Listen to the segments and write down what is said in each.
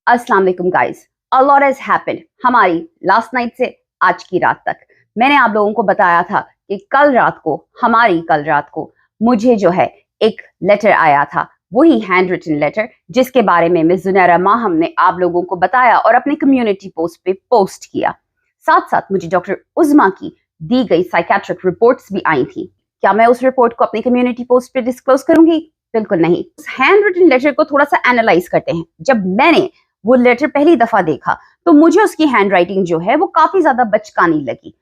अस्सलाम वालेकुम guys, a lot has happened हमारी लास्ट नाइट से आज की रात तक। मैंने आप लोगों को बताया था कि कल रात को मुझे जो है एक लेटर आया था, वही हैंड रिटन लेटर जिसके बारे में मिस जुनैरा माहम ने आप लोगों को बताया और अपने कम्युनिटी पोस्ट पे पोस्ट किया। साथ साथ मुझे डॉक्टर उज़मा की दी गई साइकेट्रिक रिपोर्ट्स भी आई थी। क्या मैं उस रिपोर्ट को अपनी कम्युनिटी पोस्ट पे डिस्क्लोज करूंगी? बिल्कुल नहीं। उस हैंड रिटन लेटर को थोड़ा सा एनालाइज करते हैं। जब मैंने वो लेटर पहली दफा देखा तो मुझे उसकी हैंड राइटिंग जो है वो काफी ज्यादा बचकानी लगी।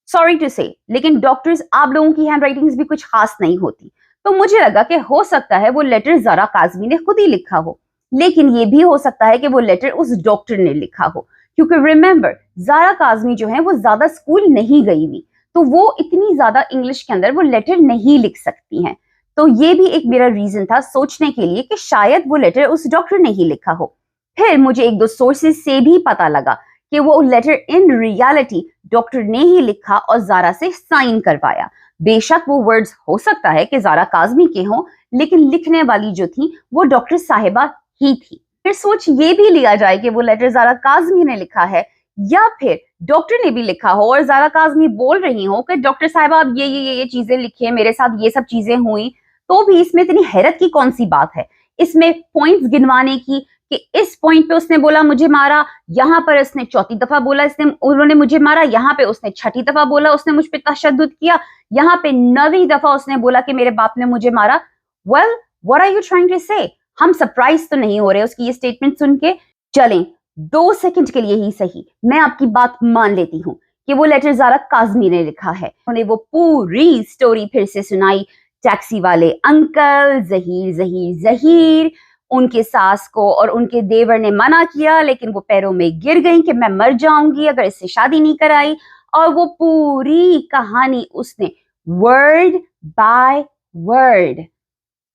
सॉरी टू से, लेकिन डॉक्टर्स आप लोगों की हैंड राइटिंग्स भी कुछ खास नहीं होती, तो मुझे लगा कि हो सकता है वो लेटर ज़ारा काज़मी ने खुद ही लिखा हो, लेकिन ये भी हो सकता है कि वो लेटर उस डॉक्टर ने लिखा हो, क्योंकि रिमेंबर ज़ारा काज़मी जो है वो ज्यादा स्कूल नहीं गई हुई, तो वो इतनी ज्यादा इंग्लिश के अंदर वो लेटर नहीं लिख सकती हैं। तो ये भी एक मेरा रीजन था सोचने के लिए कि शायद वो लेटर उस डॉक्टर ने ही लिखा हो। फिर मुझे एक दो सोर्सेज से भी पता लगा कि वो लेटर इन रियलिटी डॉक्टर ने ही लिखा और ज़ारा से साइन करवाया। बेशक वो वर्ड्स हो सकता है कि ज़ारा काज़मी के हों, लेकिन लिखने वाली जो थी वो डॉक्टर साहिबा ही थी। फिर सोच ये भी लिया जाए कि वो लेटर ज़ारा काज़मी ने लिखा है या फिर डॉक्टर ने भी लिखा हो और ज़ारा काज़मी बोल रही हो कि डॉक्टर साहिबा आप ये चीजें लिखिए, मेरे साथ ये सब चीजें हुई, तो भी इसमें इतनी हैरत की कौन सी बात है? इसमें पॉइंट्स गिनवाने की कि इस पॉइंट पे उसने बोला मुझे मारा, यहाँ पर उसने चौथी दफा बोला उन्होंने मुझे मारा, यहाँ पे उसने छठी दफा बोला उसने मुझ पे तशद्दुद किया, यहाँ पे 9वीं दफा उसने बोला कि मेरे बाप ने मुझे मारा। Well, what are you trying to say? हम सरप्राइज तो नहीं हो रहे उसकी ये स्टेटमेंट सुन के। चलें 2 सेकंड के लिए ही सही मैं आपकी बात मान लेती हूँ कि वो लेटर ज़ारा काज़मी ने लिखा है। उन्होंने वो पूरी स्टोरी फिर से सुनाई, टैक्सी वाले अंकल, जहीर, उनके सास को और उनके देवर ने मना किया, लेकिन वो पैरों में गिर गई कि मैं मर जाऊंगी अगर इससे शादी नहीं कराई, और वो पूरी कहानी उसने वर्ड बाय वर्ड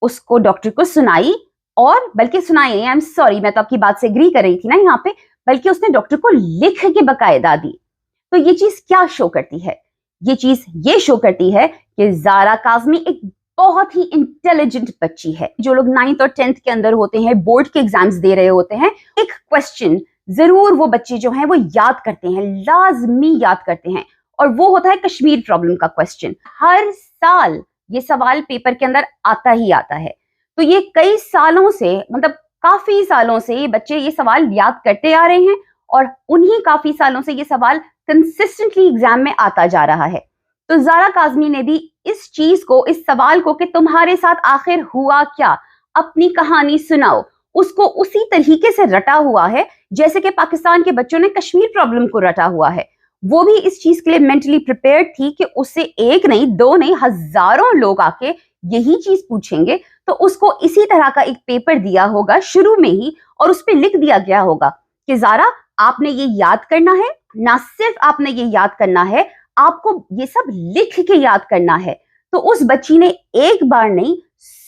उसको डॉक्टर को सुनाई, और बल्कि सुनाई, आई एम सॉरी, मैं तो आपकी बात से एग्री कर रही थी ना यहाँ पे, बल्कि उसने डॉक्टर को लिख के बकायदा दी। तो ये चीज क्या शो करती है? ये चीज ये शो करती है कि ज़ारा काज़मी एक बहुत ही इंटेलिजेंट बच्ची है। जो लोग 9th और 10th के अंदर होते हैं, बोर्ड के एग्जाम्स दे रहे होते हैं, एक क्वेश्चन जरूर वो बच्चे जो हैं वो याद करते हैं, लाजमी याद करते हैं, और वो होता है कश्मीर प्रॉब्लम का क्वेश्चन। हर साल ये सवाल पेपर के अंदर आता ही आता है। तो ये कई सालों से, मतलब काफी सालों से ये बच्चे ये सवाल याद करते आ रहे हैं, और उन्हीं काफी सालों से ये सवाल कंसिस्टेंटली एग्जाम में आता जा रहा है। तो ज़ारा काज़मी ने भी इस चीज को, इस सवाल को कि तुम्हारे साथ आखिर हुआ क्या, अपनी कहानी सुनाओ, उसको उसी तरीके से रटा हुआ है जैसे कि पाकिस्तान के बच्चों ने कश्मीर प्रॉब्लम को रटा हुआ है। वो भी इस चीज के लिए मेंटली प्रिपेयर्ड थी कि उससे एक नहीं, 2 नहीं, हजारों लोग आके यही चीज पूछेंगे, तो उसको इसी तरह का एक पेपर दिया होगा शुरू में ही, और उस पर लिख दिया गया होगा कि ज़ारा आपने ये याद करना है, ना सिर्फ आपने ये याद करना है, आपको ये सब लिख के याद करना है। तो उस बच्ची ने एक बार नहीं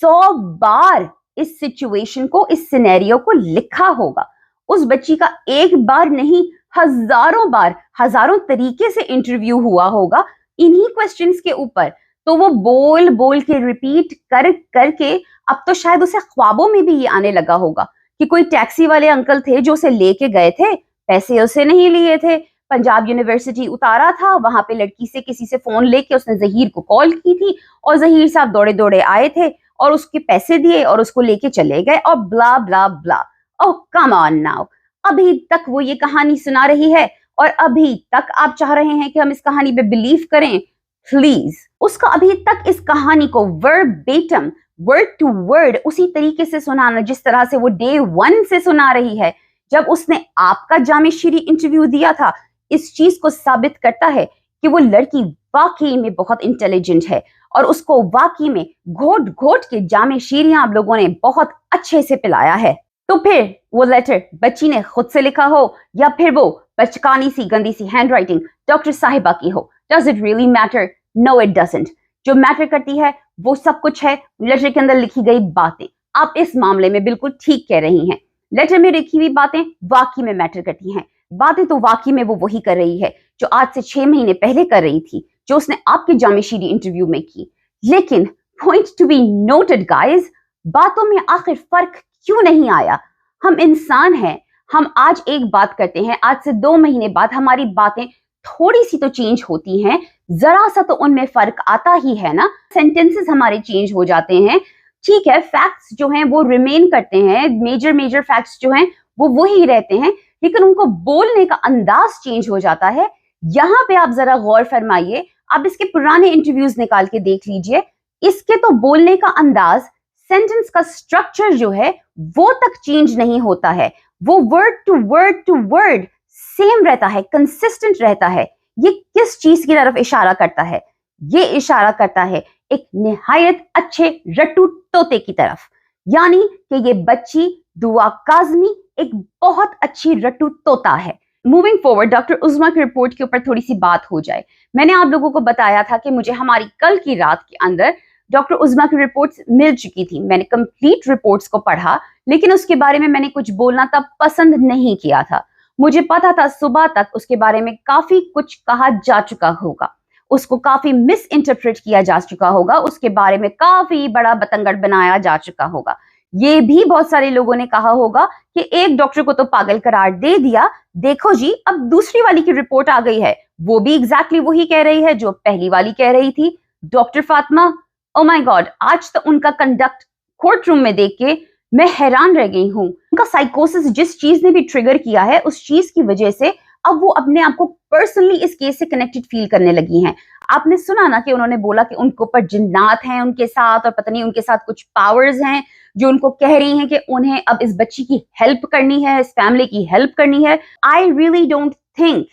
100 बार इस सिचुएशन को, इस सिनेरियो को लिखा होगा। उस बच्ची का एक बार नहीं, हजारों बार, हजारों तरीके से इंटरव्यू हुआ होगा इन्हीं क्वेश्चंस के ऊपर। तो वो बोल बोल के रिपीट कर करके अब तो शायद उसे ख्वाबों में भी ये आने लगा होगा कि कोई टैक्सी वाले अंकल थे जो उसे लेके गए थे, पैसे उसे नहीं लिए थे, पंजाब यूनिवर्सिटी उतारा था, वहां पे लड़की से किसी से फोन लेके उसने जहीर को कॉल की थी, और जहीर साहब दौड़े दौड़े आए थे और उसके पैसे दिए और उसको लेके चले गए, और ब्ला ब्ला ब्ला। ओह कम ऑन नाउ, अभी तक वो ये कहानी सुना रही है और अभी तक आप चाह रहे हैं कि हम इस कहानी पे बिलीव करें? प्लीज, उसका अभी तक इस कहानी को वर्बेटम, वर्ड टू वर्ड उसी तरीके से सुनाना जिस तरह से वो डे 1 से सुना रही है जब उसने आपका जामिशरी इंटरव्यू दिया था, इस चीज को साबित करता है कि वो लड़की वाकई में बहुत इंटेलिजेंट है, और उसको वाकई में घोट घोट के जामे शीरियां आप लोगों ने बहुत अच्छे से पिलाया है। तो फिर वो लेटर बच्ची ने खुद से लिखा हो या फिर वो बचकानी सी गंदी सी हैंडराइटिंग डॉक्टर साहिबा की हो, does it really matter? No it doesn't. जो मैटर करती है वो सब कुछ है लेटर के अंदर लिखी गई बातें। आप इस मामले में बिल्कुल ठीक कह रही हैं, लेटर में लिखी हुई बातें वाकई में मैटर करती हैं। बातें तो वाकई में वो वही कर रही है जो आज से 6 महीने पहले कर रही थी, जो उसने आपके जामिशरी इंटरव्यू में की। लेकिन point to be noted guys, बातों में आखिर फर्क क्यों नहीं आया? हम इंसान हैं, हम आज एक बात करते हैं, आज से 2 महीने बाद हमारी बातें थोड़ी सी तो चेंज होती हैं, जरा सा तो उनमें फर्क आता ही है ना। सेंटेंसेस हमारे चेंज हो जाते हैं, ठीक है, फैक्ट्स जो हैं वो रिमेन करते हैं, मेजर फैक्ट्स जो हैं वो वही रहते हैं, लेकिन उनको बोलने का अंदाज चेंज हो जाता है। यहाँ पे आप जरा गौर फरमाइए, आप इसके पुराने इंटरव्यूज निकाल के देख लीजिए, इसके तो बोलने का अंदाज, सेंटेंस का स्ट्रक्चर जो है वो तक चेंज नहीं होता है, वो वर्ड टू वर्ड सेम रहता है, कंसिस्टेंट रहता है। ये किस चीज की तरफ इशारा करता है? ये इशारा करता है एक निहायत अच्छे रट्टू तोते की तरफ, यानी कि ये बच्ची दुआ काज़मी एक बहुत अच्छी रट्टू तोता है। मूविंग फॉरवर्ड, डॉक्टर उज़मा की रिपोर्ट के ऊपर थोड़ी सी बात हो जाए। मैंने आप लोगों को बताया था कि मुझे हमारी कल की रात के अंदर डॉक्टर उज़मा की रिपोर्ट्स मिल चुकी थी। मैंने कंप्लीट रिपोर्ट्स को पढ़ा, लेकिन उसके बारे में मैंने कुछ बोलना तब पसंद नहीं किया था। मुझे पता था सुबह तक उसके बारे में काफी कुछ कहा जा चुका होगा, उसको काफी मिस इंटरप्रेट किया जा चुका होगा, उसके बारे में काफी बड़ा बतंगड़ बनाया जा चुका होगा। ये भी बहुत सारे लोगों ने कहा होगा कि एक डॉक्टर को तो पागल करार दे दिया, देखो जी अब दूसरी वाली की रिपोर्ट आ गई है, वो भी एग्जैक्टली वही कह रही है जो पहली वाली कह रही थी। Doctor Fatima, oh my God, आज तो उनका कंडक्ट कोर्ट रूम में देख के मैं हैरान रह गई हूँ। उनका साइकोसिस जिस चीज ने भी ट्रिगर किया है, उस चीज की वजह से अब वो अपने आप को पर्सनली इस केस से कनेक्टेड फील करने लगी हैं। आपने सुना ना कि उन्होंने बोला कि उनको ऊपर जिन्नात हैं उनके साथ, और पता नहीं उनके साथ कुछ पावर्स हैं जो उनको कह रही हैं कि उन्हें अब इस बच्ची की हेल्प करनी है, इस फैमिली की हेल्प करनी है। आई रियली डोंट थिंक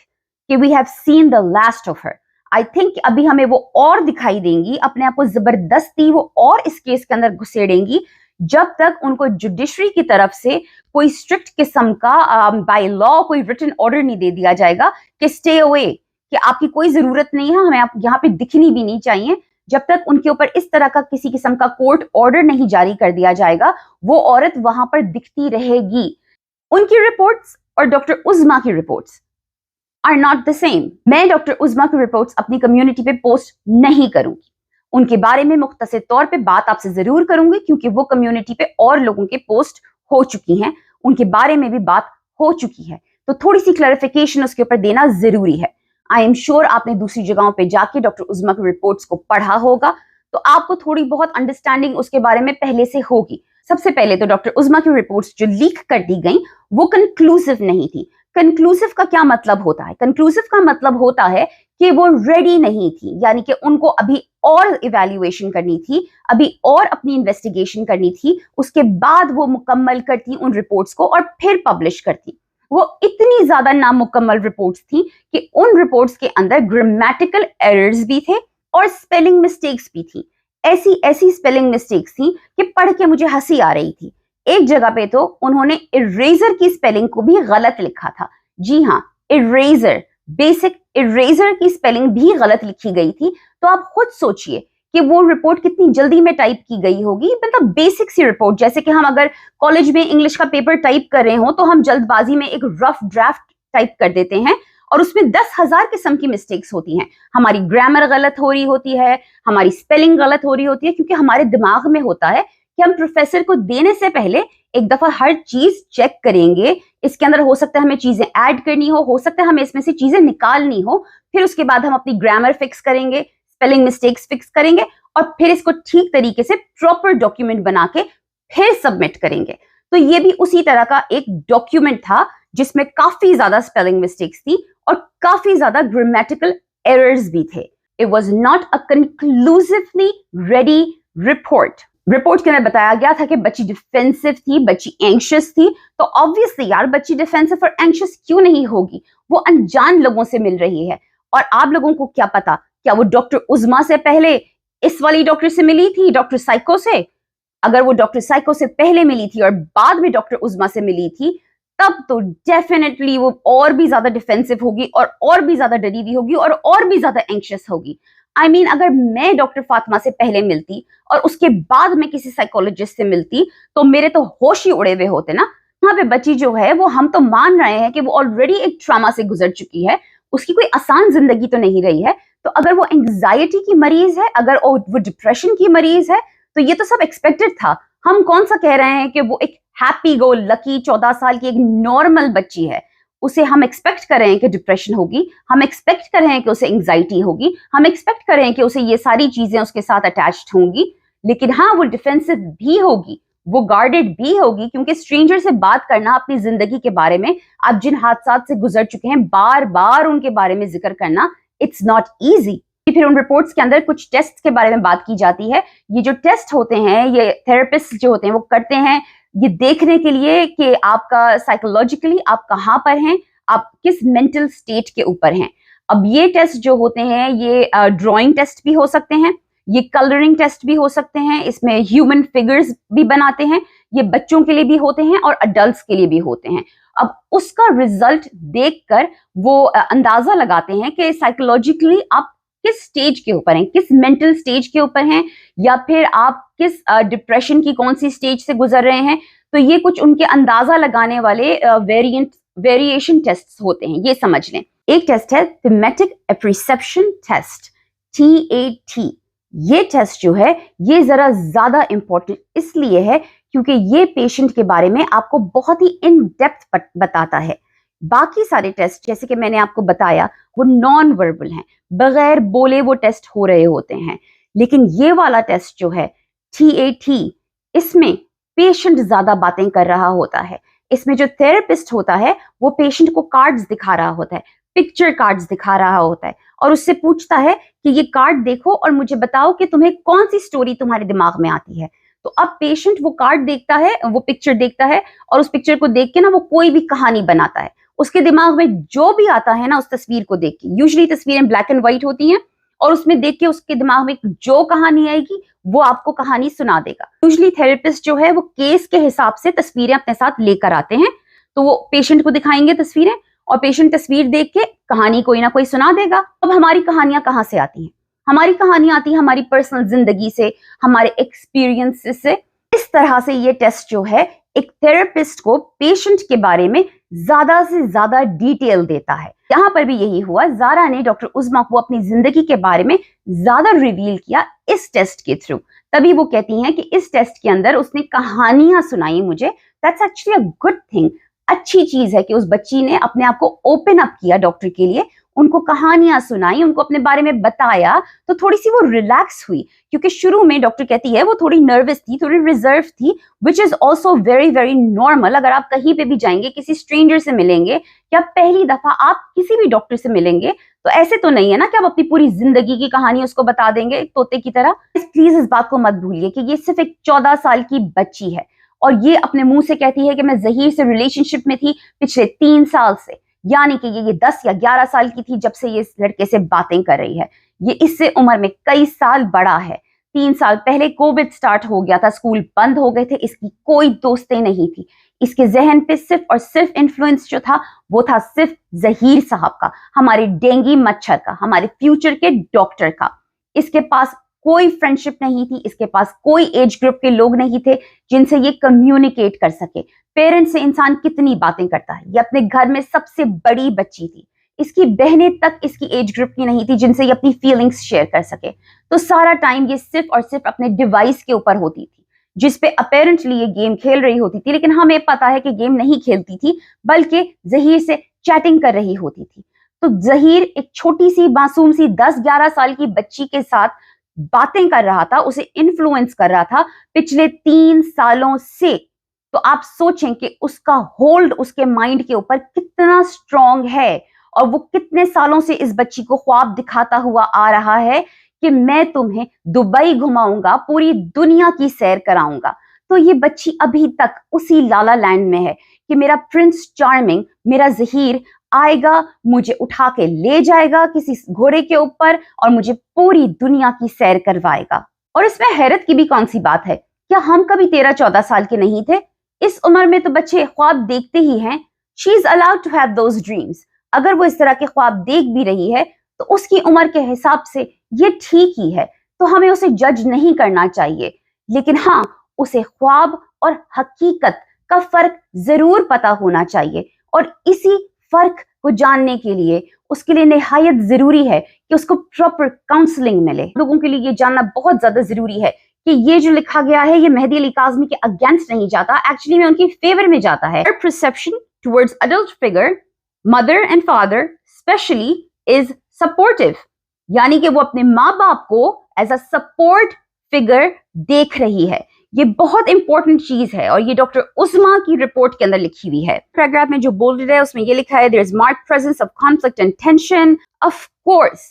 कि we have seen the last of her. I think अभी हमें वो और दिखाई देंगी, अपने आप को जबरदस्ती वो और इस केस के अंदर घुसेड़ेंगी, जब तक उनको जुडिशरी की तरफ से कोई स्ट्रिक्ट किस्म का बाय लॉ कोई रिटन ऑर्डर नहीं दे दिया जाएगा कि स्टे अवे, कि आपकी कोई जरूरत नहीं है, हमें आप यहाँ पे दिखनी भी नहीं चाहिए। जब तक उनके ऊपर इस तरह का किसी किस्म का कोर्ट ऑर्डर नहीं जारी कर दिया जाएगा, वो औरत वहां पर दिखती रहेगी। उनकी रिपोर्ट्स और डॉक्टर उज़मा की reports are not the same. मैं डॉक्टर उज़मा की रिपोर्ट्स अपनी कम्युनिटी पे पोस्ट नहीं करूंगी, उनके बारे में मुख्तसर तौर पे बात आपसे जरूर करूंगी, क्योंकि वो कम्युनिटी पे और लोगों के पोस्ट हो चुकी हैं, उनके बारे में भी बात हो चुकी है, तो थोड़ी सी क्लैरिफिकेशन उसके ऊपर देना जरूरी है। आई एम श्योर आपने दूसरी जगहों पे जाके डॉक्टर उज़मा की रिपोर्ट्स को पढ़ा होगा, तो आपको थोड़ी बहुत अंडरस्टैंडिंग उसके बारे में पहले से होगी। सबसे पहले तो डॉक्टर उज़मा की रिपोर्ट्स जो लीक कर दी गई वो कंक्लूसिव नहीं थी। कंक्लूसिव का क्या मतलब होता है? कंक्लूसिव का मतलब होता है कि वो रेडी नहीं थी, यानी कि उनको अभी और इवैल्यूएशन करनी थी, अभी और अपनी इन्वेस्टिगेशन करनी थी, उसके बाद वो मुकम्मल करती उन रिपोर्ट्स को और फिर पब्लिश करती। वो इतनी ज्यादा नामुकम्मल रिपोर्ट्स थी कि उन रिपोर्ट्स के अंदर ग्रामेटिकल एरर्स भी थे और स्पेलिंग मिस्टेक्स भी थी। ऐसी ऐसी स्पेलिंग मिस्टेक्स थी कि पढ़ के मुझे हंसी आ रही थी। एक जगह पे तो उन्होंने इरेजर की स्पेलिंग को भी गलत लिखा था। जी हाँ, इरेजर, बेसिक इरेजर की स्पेलिंग भी गलत लिखी गई थी। तो आप खुद सोचिए कि वो रिपोर्ट कितनी जल्दी में टाइप की गई होगी। मतलब बेसिक सी रिपोर्ट, जैसे कि हम अगर कॉलेज में इंग्लिश का पेपर टाइप कर रहे हो तो हम जल्दबाजी में एक रफ ड्राफ्ट टाइप कर देते हैं और उसमें 10,000 किस्म की मिस्टेक्स होती हैं। हमारी ग्रामर गलत हो रही होती है, हमारी स्पेलिंग गलत हो रही होती है, क्योंकि हमारे दिमाग में होता है कि हम प्रोफेसर को देने से पहले एक दफा हर चीज चेक करेंगे। इसके अंदर हो सकता है हमें चीजें ऐड करनी हो सकता है हमें इसमें से चीजें निकालनी हो, फिर उसके बाद हम अपनी ग्रामर फिक्स करेंगे, स्पेलिंग मिस्टेक्स फिक्स करेंगे और फिर इसको ठीक तरीके से प्रॉपर डॉक्यूमेंट बना के फिर सबमिट करेंगे। तो ये भी उसी तरह का एक डॉक्यूमेंट था जिसमें काफी ज्यादा स्पेलिंग मिस्टेक्स थी और काफी ज्यादा ग्रामेटिकल एरर्स भी थे। It was not a conclusively ready report. Report के अंदर बताया गया था कि बच्ची डिफेंसिव थी, बच्ची एंशियस थी। तो ऑब्वियसली यार बच्ची डिफेंसिव और एंशियस क्यों नहीं होगी? वो अनजान लोगों से मिल रही है। और आप लोगों को क्या पता, क्या वो डॉक्टर उज़मा से पहले इस वाली डॉक्टर से मिली थी, डॉक्टर साइको से? अगर वो डॉक्टर साइको से पहले मिली थी और बाद में डॉक्टर उज़मा से मिली थी, तब तो डेफिनेटली वो और भी ज्यादा डिफेंसिव होगी और भी ज्यादा डरी हुई होगी और भी ज्यादा एंशियस होगी। I mean, अगर मैं डॉक्टर फातिमा से पहले मिलती और उसके बाद में किसी साइकोलॉजिस्ट से मिलती तो मेरे तो होश ही उड़े हुए होते ना। यहाँ पे बच्ची जो है वो, हम तो मान रहे हैं कि वो ऑलरेडी एक ट्रॉमा से गुजर चुकी है, उसकी कोई आसान जिंदगी तो नहीं रही है। तो अगर वो एंग्जाइटी की मरीज है, अगर वो डिप्रेशन की मरीज है, तो ये तो सब एक्सपेक्टेड था। हम कौन सा कह रहे हैं कि वो एक हैप्पी गो लकी 14 साल की एक नॉर्मल बच्ची है, उसे हम एक्सपेक्ट कर रहे हैं कि डिप्रेशन होगी, हम एक्सपेक्ट कर रहे हैं कि उसे एंग्जाइटी होगी, हम एक्सपेक्ट कर रहे हैं कि उसे ये सारी चीजें उसके साथ अटैच्ड होंगी। लेकिन हाँ, वो डिफेंसिव भी होगी, वो गार्डेड भी होगी, क्योंकि स्ट्रेंजर से बात करना अपनी जिंदगी के बारे में, आप जिन हादसात से गुजर चुके हैं बार बार उनके बारे में जिक्र करना, इट्स नॉट ईजी। फिर उन रिपोर्ट्स के अंदर कुछ टेस्ट के बारे में बात की जाती है। ये जो टेस्ट होते हैं, ये थेरेपिस्ट जो होते हैं वो करते हैं ये देखने के लिए कि आपका साइकोलॉजिकली आप कहाँ पर हैं, आप किस मेंटल स्टेट के ऊपर हैं। अब ये टेस्ट जो होते हैं ये ड्राइंग टेस्ट भी हो सकते हैं, ये कलरिंग टेस्ट भी हो सकते हैं, इसमें ह्यूमन फिगर्स भी बनाते हैं, ये बच्चों के लिए भी होते हैं और अडल्ट्स के लिए भी होते हैं। अब उसका रिजल्ट देखकर वो अंदाजा लगाते हैं कि साइकोलॉजिकली आप किस स्टेज के ऊपर हैं, किस मेंटल स्टेज के ऊपर हैं, या फिर आप किस डिप्रेशन की कौन सी स्टेज से गुजर रहे हैं। तो ये कुछ उनके अंदाजा लगाने वाले वेरिएशन टेस्ट होते हैं, ये समझ लें। एक टेस्ट है थीमेटिक एप्रिसेप्शन टेस्ट, TAT। ये टेस्ट जो है ये जरा ज्यादा इंपॉर्टेंट इसलिए है क्योंकि ये पेशेंट के बारे में आपको बहुत ही इन डेप्थ बताता है। बाकी सारे टेस्ट जैसे कि मैंने आपको बताया वो नॉन वर्बल हैं, बगैर बोले वो टेस्ट हो रहे होते हैं। लेकिन ये वाला टेस्ट जो है TAT, इसमें पेशेंट ज्यादा बातें कर रहा होता है। इसमें जो थेरेपिस्ट होता है वो पेशेंट को कार्ड्स दिखा रहा होता है, पिक्चर कार्ड्स दिखा रहा होता है और उससे पूछता है कि ये कार्ड देखो और मुझे बताओ कि तुम्हें कौन सी स्टोरी तुम्हारे दिमाग में आती है। तो अब पेशेंट वो कार्ड देखता है, वो पिक्चर देखता है और उस पिक्चर को देख के ना वो कोई भी कहानी बनाता है। उसके दिमाग में जो भी आता है ना उस तस्वीर को देख के, यूजुअली तस्वीरें ब्लैक एंड व्हाइट होती हैं, और उसमें देख के उसके दिमाग में जो कहानी आएगी वो आपको कहानी सुना देगा। यूजुअली थेरेपिस्ट जो है वो केस के हिसाब से तस्वीरें अपने साथ लेकर आते हैं, तो वो पेशेंट को दिखाएंगे तस्वीरें और पेशेंट तस्वीर देख के कहानी कोई ना कोई सुना देगा। अब हमारी कहानियां कहाँ से आती हैं? हमारी कहानियां आती है हमारी पर्सनल जिंदगी से, हमारे एक्सपीरियंसेस से। इस तरह से ये टेस्ट जो है एक थेरेपिस्ट को पेशेंट के बारे में ज्यादा से ज्यादा डिटेल देता है। यहाँ पर भी यही हुआ, जारा ने डॉक्टर उज़्मा को अपनी जिंदगी के बारे में ज्यादा रिवील किया इस टेस्ट के थ्रू। तभी वो कहती हैं कि इस टेस्ट के अंदर उसने कहानियां सुनाई मुझे। That's actually a good thing. अच्छी चीज है कि उस बच्ची ने अपने आप को ओपन अप किया डॉक्टर के लिए, उनको कहानियां सुनाई, उनको अपने बारे में बताया, तो थोड़ी सी वो रिलैक्स हुई। क्योंकि शुरू में डॉक्टर कहती है वो थोड़ी नर्वस थी, थोड़ी रिजर्व थी, which is also very very normal. अगर आप कहीं पे भी जाएंगे, किसी स्ट्रेंजर से मिलेंगे या पहली दफा आप किसी भी डॉक्टर से मिलेंगे, तो ऐसे तो नहीं है ना कि आप अपनी पूरी जिंदगी की कहानी उसको बता देंगे तोते की तरह। प्लीज इस बात को मत भूलिए कि ये सिर्फ एक 14 साल की बच्ची है और ये अपने मुंह से कहती है कि मैं ज़हीर से रिलेशनशिप में थी पिछले 3 साल से, यानी कि ये 10 या 11 साल की थी जब से ये इस लड़के से बातें कर रही है। ये इससे उम्र में कई साल बड़ा है। 3 साल पहले कोविड स्टार्ट हो गया था, स्कूल बंद हो गए थे, इसकी कोई दोस्तें नहीं थी। इसके जहन पे सिर्फ और सिर्फ इन्फ्लुएंस जो था वो था सिर्फ ज़हीर साहब का, हमारे डेंगू मच्छर का, हमारे फ्यूचर के डॉक्टर का। इसके पास कोई फ्रेंडशिप नहीं थी, इसके पास कोई एज ग्रुप के लोग नहीं थे जिनसे ये कम्युनिकेट कर सके। पेरेंट्स से इंसान कितनी बातें करता है, ये अपने घर में सबसे बड़ी बच्ची थी, इसकी बहनें तक इसकी एज ग्रुप की नहीं थी जिनसे ये अपनी फीलिंग्स शेयर कर सके। तो सारा टाइम ये सिर्फ और सिर्फ अपने डिवाइस के ऊपर होती थी, जिसपे अपेरेंटली ये गेम खेल रही होती थी, लेकिन हमें पता है कि गेम नहीं खेलती थी बल्कि ज़हीर से चैटिंग कर रही होती थी। तो ज़हीर एक छोटी सी मासूम सी 10-11 साल की बच्ची के साथ बातें कर रहा था, उसे इन्फ्लुएंस कर रहा था पिछले 3 सालों से। तो आप सोचें कि उसका होल्ड उसके माइंड के ऊपर कितना स्ट्रॉन्ग है और वो कितने सालों से इस बच्ची को ख्वाब दिखाता हुआ आ रहा है कि मैं तुम्हें दुबई घुमाऊंगा, पूरी दुनिया की सैर कराऊंगा। तो ये बच्ची अभी तक उसी लाला लैंड में है कि मेरा प्रिंस चार्मिंग, मेरा ज़हीर आएगा, मुझे उठा के ले जाएगा किसी घोड़े के ऊपर और मुझे पूरी दुनिया की सैर करवाएगा। और इसमें हैरत की भी कौन सी बात है, क्या हम कभी 13-14 साल के नहीं थे? इस उम्र में तो बच्चे ख्वाब देखते ही हैं। She is allowed to have those dreams. अगर वो इस तरह के ख्वाब देख भी रही है तो उसकी उम्र के हिसाब से ये ठीक ही है, तो हमें उसे जज नहीं करना चाहिए। लेकिन हाँ, उसे ख्वाब और हकीकत का फर्क जरूर पता होना चाहिए और इसी फर्क को जानने के लिए उसके लिए निहायत जरूरी है कि उसको प्रॉपर काउंसलिंग मिले। लोगों के लिए ये जानना बहुत ज्यादा जरूरी है कि ये जो लिखा गया है ये मेहदी अली काज़मी के अगेंस्ट नहीं जाता, एक्चुअली में उनकी फेवर में जाता है। Perception towards adult figure, mother and father specially, is supportive, यानी कि वो अपने माँ बाप को एज अ सपोर्ट फिगर देख रही है। ये बहुत इंपॉर्टेंट चीज है और ये डॉक्टर उस्मा की रिपोर्ट के अंदर लिखी हुई है। पैराग्राफ में जो बोल रहा है उसमें ये लिखा है, there is marked presence of conflict and tension. Of course,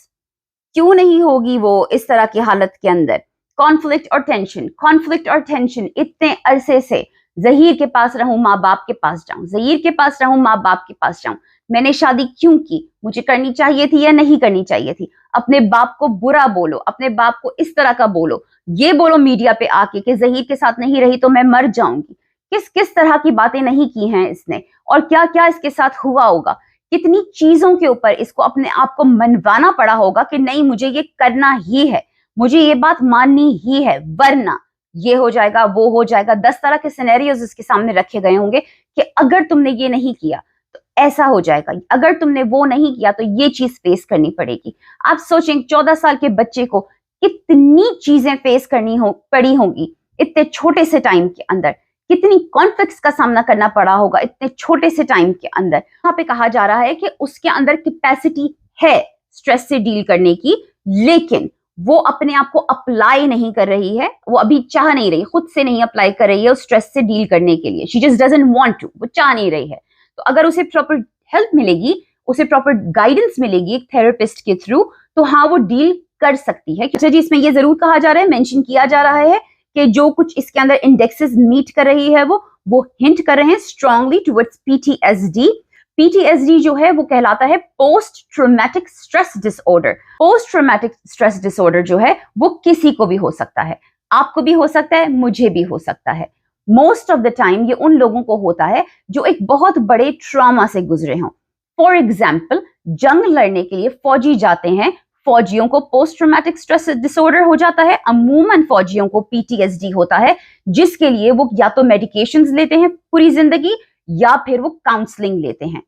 क्यों नहीं होगी वो इस तरह की हालत के अंदर कॉन्फ्लिक्ट और टेंशन। कॉन्फ्लिक्ट और टेंशन, इतने अरसे से जहीर के पास रहूं माँ बाप के पास जाऊं, जहीर के पास रहूं माँ बाप के पास जाऊं, मैंने शादी क्यों की, मुझे करनी चाहिए थी या नहीं करनी चाहिए थी। अपने बाप को बुरा बोलो, अपने बाप को इस तरह का बोलो, ये बोलो मीडिया पे आके कि जहीर के साथ नहीं रही तो मैं मर जाऊंगी। किस किस तरह की बातें नहीं की हैं इसने और क्या क्या इसके साथ हुआ होगा, कितनी चीजों के ऊपर इसको अपने आप को मनवाना पड़ा होगा कि नहीं मुझे ये करना ही है, मुझे ये बात माननी ही है, वरना ये हो जाएगा वो हो जाएगा। 10 तरह के सिनेरियोज इसके सामने रखे गए होंगे कि अगर तुमने ये नहीं किया तो ऐसा हो जाएगा, अगर तुमने वो नहीं किया तो ये चीज फेस करनी पड़ेगी। आप सोचें 14 साल के बच्चे को कितनी चीजें फेस करनी पड़ी होंगी इतने छोटे से टाइम के अंदर, कितनी कॉन्फ्लिक्ट्स का सामना करना पड़ा होगा इतने छोटे से टाइम के अंदर। यहाँ पे कहा जा रहा है कि उसके अंदर कैपेसिटी है स्ट्रेस से डील करने की, लेकिन वो अपने आप को अप्लाई नहीं कर रही है, वो अभी चाह नहीं रही, खुद से नहीं अप्लाई कर रही है उस स्ट्रेस से डील करने के लिए। She just doesn't want to, वो चाह नहीं रही है। तो अगर उसे प्रॉपर हेल्प मिलेगी, उसे प्रॉपर गाइडेंस मिलेगी एक थेरेपिस्ट के थ्रू, तो हाँ वो डील कर सकती है। अच्छा जी, इसमें ये जरूर कहा जा रहा है, मेंशन किया जा रहा है कि जो कुछ इसके अंदर इंडेक्सेस मीट कर रही है वो हिंट कर रहे हैं स्ट्रांगली टुवर्ड्स पीटीएसडी। पीटीएसडी जो है वो कहलाता है post traumatic stress disorder. Post traumatic stress disorder जो है वो किसी को भी हो सकता है, आपको भी हो सकता है, मुझे भी हो सकता है। मोस्ट ऑफ द टाइम ये उन लोगों को होता है जो एक बहुत बड़े ट्रॉमा से गुजरे हों। फॉर एग्जाम्पल, जंग लड़ने के लिए फौजी जाते हैं, फौजियों को पोस्ट ट्रॉमेटिक स्ट्रेस डिसऑर्डर हो जाता है, अमूमन फौजियों को पीटीएसडी होता है, जिसके लिए वो या तो मेडिकेशंस लेते हैं पूरी जिंदगी या फिर वो काउंसलिंग लेते हैं।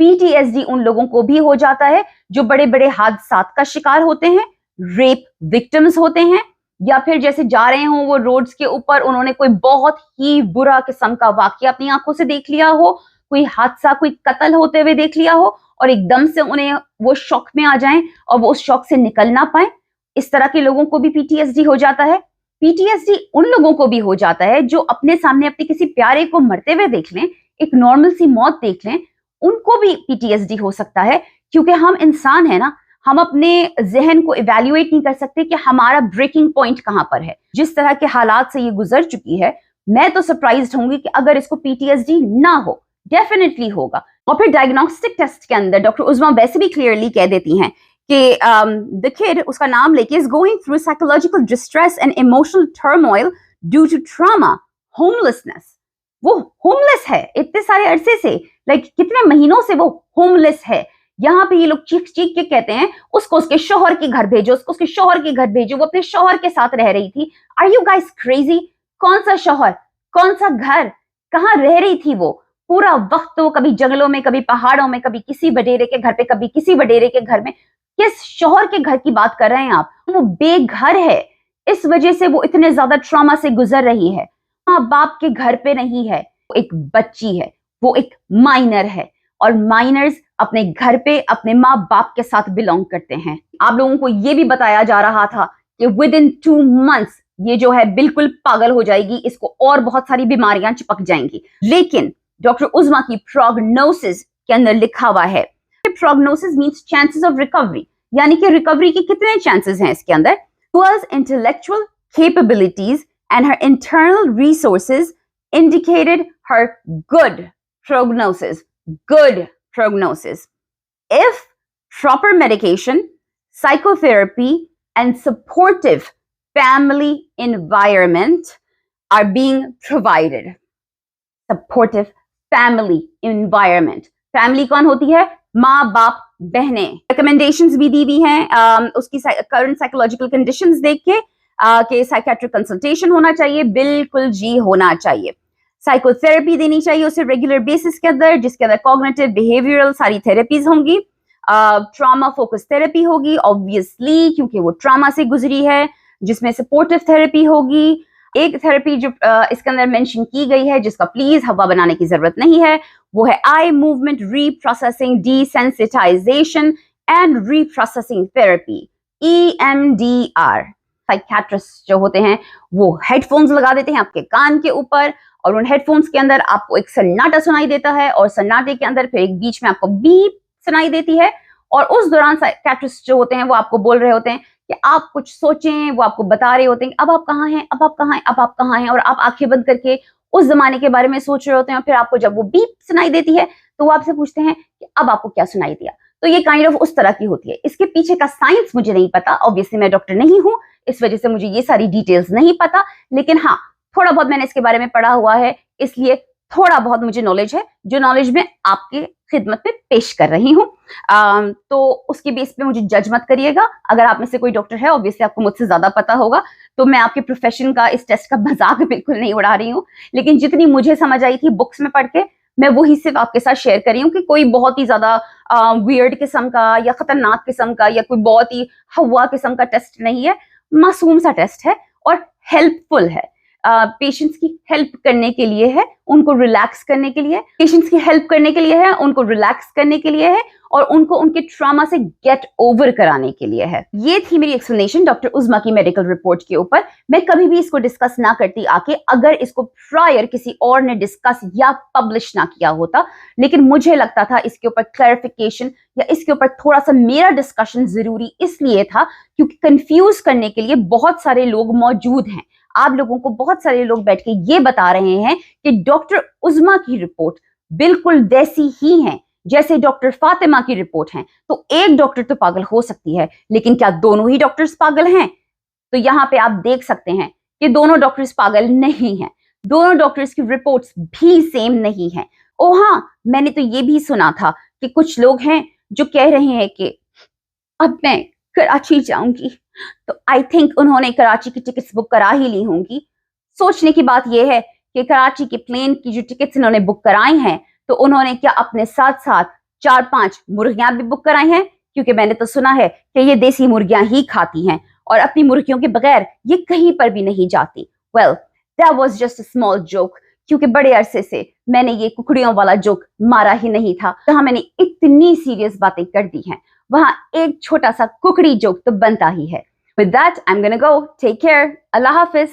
पीटीएसडी उन लोगों को भी हो जाता है जो बड़े बड़े हादसात का शिकार होते हैं, रेप विक्टिम्स होते हैं, या फिर जैसे जा रहे हों वो रोड्स के ऊपर, उन्होंने कोई बहुत ही बुरा किस्म का वाकया अपनी आंखों से देख लिया हो, कोई हादसा, कोई कत्ल होते हुए देख लिया हो और एकदम से उन्हें वो शॉक में आ जाएं और वो उस शॉक से निकल ना पाए, इस तरह के लोगों को भी पीटीएसडी हो जाता है। पीटीएसडी उन लोगों को भी हो जाता है जो अपने सामने अपने किसी प्यारे को मरते हुए देख लें, एक नॉर्मल सी मौत देख लें, उनको भी पीटीएसडी हो सकता है। क्योंकि हम इंसान है ना, हम अपने जहन को इवैल्यूएट नहीं कर सकते कि हमारा ब्रेकिंग पॉइंट कहां पर है। जिस तरह के हालात से ये गुजर चुकी है, मैं तो सरप्राइज्ड होंगी कि अगर इसको पीटीएसडी ना हो, डेफिनेटली होगा। और फिर डायग्नोस्टिक टेस्ट के अंदर डॉक्टर उस्मा वैसे भी क्लियरली कह देती हैं कि द किड, उसका नाम लेके, is going through psychological distress and emotional turmoil due to trauma, homelessness. वो होमलेस है इतने सारे अरसे से, लाइक कितने महीनों से वो होमलेस है। यहाँ पे ये लोग चीख चीख के कहते हैं उसको उसके शौहर के घर भेजो, उसको उसके शौहर के घर भेजो, वो अपने शौहर के साथ रह रही थी। Are you guys crazy? कौन सा शौहर, कौन सा घर, कहाँ रह रही थी वो? पूरा वक्त तो कभी जंगलों में, कभी पहाड़ों में, कभी किसी बडेरे के घर पे, कभी किसी बडेरे के घर में। किस शौहर के घर की बात कर रहे हैं आप? वो बेघर है, इस वजह से वो इतने ज्यादा ट्रॉमा से गुजर रही है। माँ बाप के घर पे नहीं है, वो एक बच्ची है, वो एक माइनर है, और माइनर्स अपने घर पे अपने माँ बाप के साथ बिलोंग करते हैं। आप लोगों को ये भी बताया जा रहा था कि विद इन 2 months ये जो है बिल्कुल पागल हो जाएगी, इसको और बहुत सारी बीमारियां चिपक जाएंगी। लेकिन डॉक्टर उस्मा की प्रोग्नोसिस के अंदर लिखा हुआ है, prognosis means chances of recovery, यानी कि रिकवरी के कितने चांसेस हैं इसके अंदर। Girl's intellectual capabilities and her internal resources indicated her good prognosis. Good prognosis. If proper medication, psychotherapy, and supportive family environment are being provided. Supportive family environment. Family कौन होती है? माँ बाप बहनें। Recommendations भी दी हुई हैं उसकी current psychological conditions देख के कि साइकेट्रिक कंसल्टेशन होना चाहिए, बिल्कुल जी होना चाहिए। साइकोथेरेपी देनी चाहिए उसे रेगुलर बेसिस के अंदर, जिसके अंदर कॉग्निटिव, बिहेवियरल सारी थेरेपीज होंगी। ट्रॉमा फोकस थेरेपी होगी ऑब्वियसली, क्योंकि वो ट्रॉमा से गुजरी है। जिसमें सपोर्टिव थेरेपी होगी। एक थेरेपी जो इसके अंदर मेंशन की गई है, जिसका प्लीज हवा बनाने की जरूरत नहीं है, वो है eye movement reprocessing desensitization and reprocessing therapy, EMDR। Psychiatrist जो होते हैं वो हेडफोन्स लगा देते हैं आपके कान के ऊपर, और उन हेडफोन्स के अंदर आपको एक सन्नाटा सुनाई देता है, और सन्नाटे के अंदर फिर एक बीच में आपको बीप सुनाई देती है, और उस दौरान साइकियाट्रिस्ट जो होते हैं वो आपको बोल रहे होते हैं कि आप कुछ सोचें, वो आपको बता रहे होते हैं अब आप कहाँ हैं, अब आप कहाँ हैं, अब आप कहाँ हैं, और आप आंखें बंद करके उस जमाने के बारे में सोच रहे होते हैं। और फिर आपको जब वो बीप सुनाई देती है तो वो आपसे पूछते हैं कि अब आपको क्या सुनाई दिया। तो ये काइंड ऑफ उस तरह की होती है। इसके पीछे का साइंस मुझे नहीं पता, ऑब्वियसली मैं डॉक्टर नहीं हूं, इस वजह से मुझे ये सारी डिटेल्स नहीं पता, लेकिन हाँ थोड़ा बहुत मैंने इसके बारे में पढ़ा हुआ है, इसलिए थोड़ा बहुत मुझे नॉलेज है, जो नॉलेज मैं आपकी खिदमत में पेश कर रही हूँ। तो उसके बेस पे मुझे जज मत करिएगा। अगर आप में से कोई डॉक्टर है, ऑब्वियसली आपको मुझसे ज्यादा पता होगा, तो मैं आपके प्रोफेशन का, इस टेस्ट का मजाक बिल्कुल नहीं उड़ा रही हूँ, लेकिन जितनी मुझे समझ आई थी बुक्स में पढ़ के, मैं वही सिर्फ आपके साथ शेयर कर रही हूँ कि कोई बहुत ही ज्यादा वियर्ड किस्म का या खतरनाक किस्म का या कोई बहुत ही हवा किस्म का टेस्ट नहीं है, मासूम सा टेस्ट है और हेल्पफुल है। पेशेंट्स की हेल्प करने के लिए है, उनको रिलैक्स करने के लिए, पेशेंट्स की हेल्प करने के लिए है, उनको रिलैक्स करने के लिए है, और उनको उनके ट्रॉमा से गेट ओवर कराने के लिए है। ये थी मेरी एक्सप्लेनेशन डॉक्टर उज़्मा की मेडिकल रिपोर्ट के ऊपर। मैं कभी भी इसको डिस्कस ना करती आके अगर इसको प्रायर किसी और ने डिस्कस या पब्लिश ना किया होता, लेकिन मुझे लगता था इसके ऊपर क्लैरिफिकेशन या इसके ऊपर थोड़ा सा मेरा डिस्कशन जरूरी इसलिए था क्योंकि कंफ्यूज करने के लिए बहुत सारे लोग मौजूद हैं। आप लोगों को बहुत सारे लोग बैठ के ये बता रहे हैं कि डॉक्टर उज़्मा की रिपोर्ट बिल्कुल वैसी ही है जैसे डॉक्टर फातिमा की रिपोर्ट है। तो एक डॉक्टर तो पागल हो सकती है, लेकिन क्या दोनों ही डॉक्टर्स पागल हैं? तो यहाँ पे आप देख सकते हैं कि दोनों डॉक्टर्स पागल नहीं हैं, दोनों डॉक्टर्स की रिपोर्ट्स भी सेम नहीं है। ओ हाँ, मैंने तो ये भी सुना था कि कुछ लोग हैं जो कह रहे हैं कि अब मैं कराची जाऊंगी, तो आई थिंक उन्होंने कराची की टिकट्स बुक करा ही ली होंगी। सोचने की बात यह है कि कराची के प्लेन की जो टिकट्स इन्होंने बुक कराई हैं, तो उन्होंने क्या अपने साथ साथ 4-5 मुर्गियां भी बुक कराई हैं? क्योंकि मैंने तो सुना है कि ये देसी मुर्गियां ही खाती हैं और अपनी मुर्गियों के बगैर ये कहीं पर भी नहीं जाती। Well, that was just a small joke, क्योंकि बड़े अरसे से मैंने ये कुकड़ियों वाला जोक मारा ही नहीं था। जहां मैंने इतनी सीरियस बातें कर दी हैं, वहां एक छोटा सा कुकड़ी जोक तो बनता ही है। With that, I'm gonna go. Take care. Allah Hafiz.